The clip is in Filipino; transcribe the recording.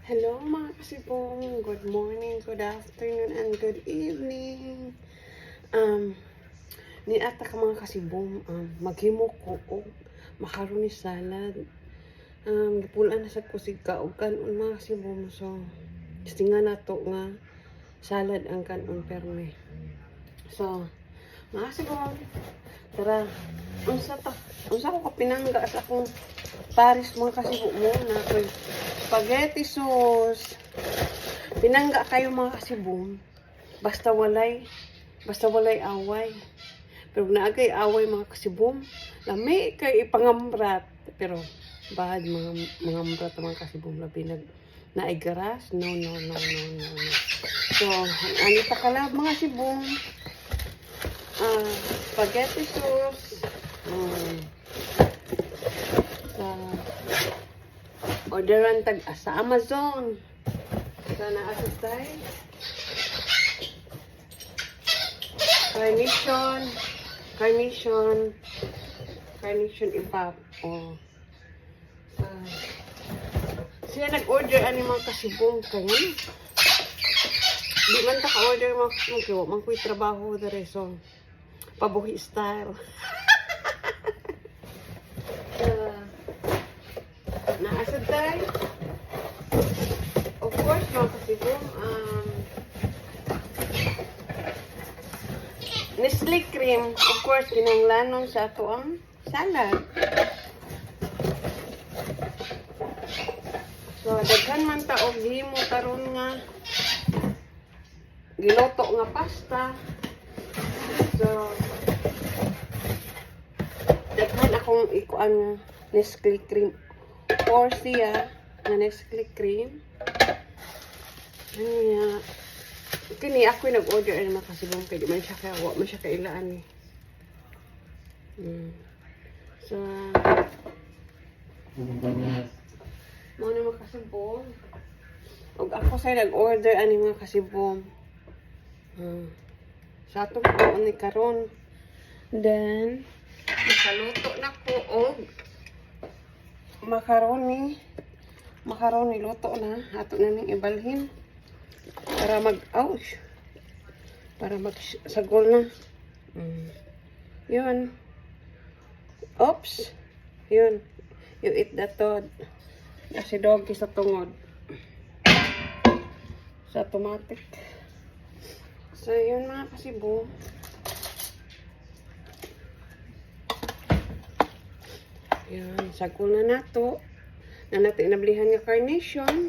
Hello mga kasibong, good morning, good afternoon, and good evening. Ni ata ka mga kasibong, maghimo ko og macaroni salad. Gipulaan na sa kusig ka og kanon mga kasibong. So, istingan na to nga salad ang kanon perme. So, mga kasibong, tara, unsa ko kapinangga sa akong Paris mga kasibong mo na ako'y spaghetti sauce. Pinangga kayo mga kasibong. Basta walay away. Pero naagay away mga kasibong. Lami kay ipangamrat. Pero bahad mga mrat mga kasibong labi naigaras. No. So, ano pa kala mga kasibong. Spaghetti sauce. Orderan tag sa Amazon. Sana asustay. Carnation ipap. Siya nag-order ani mga kasibong kayo. Di man ta ka-order mga kasibong kayo. Mangkuy trabaho dere so pabuhi style. Naasad tayo. Of course, mga kasibong, Nestle cream, of course, kinanglanon sa ato ang salad. So, daghan man ta og himo karon nga giloto nga pasta. So, daghan akong ikuan Nestle cream. Or siya na Nestle cream. Kini ako nag-order ay mga kasibong kaya di man siya kawa, man siya kailaan So, mga mga kasibong. Og ako sa nag-order ani mga kasibong. Sa atong kaon ni karon. Then, nakaluto na ko og macaroni luto na ato na ning ibalhin para magsagol na. Yun, oops, yun, you eat that to kasi doggy sa tungod sa automatic. So yun mga kasibong. Yan, sagol na nato. Na natin inablihan nga carnation.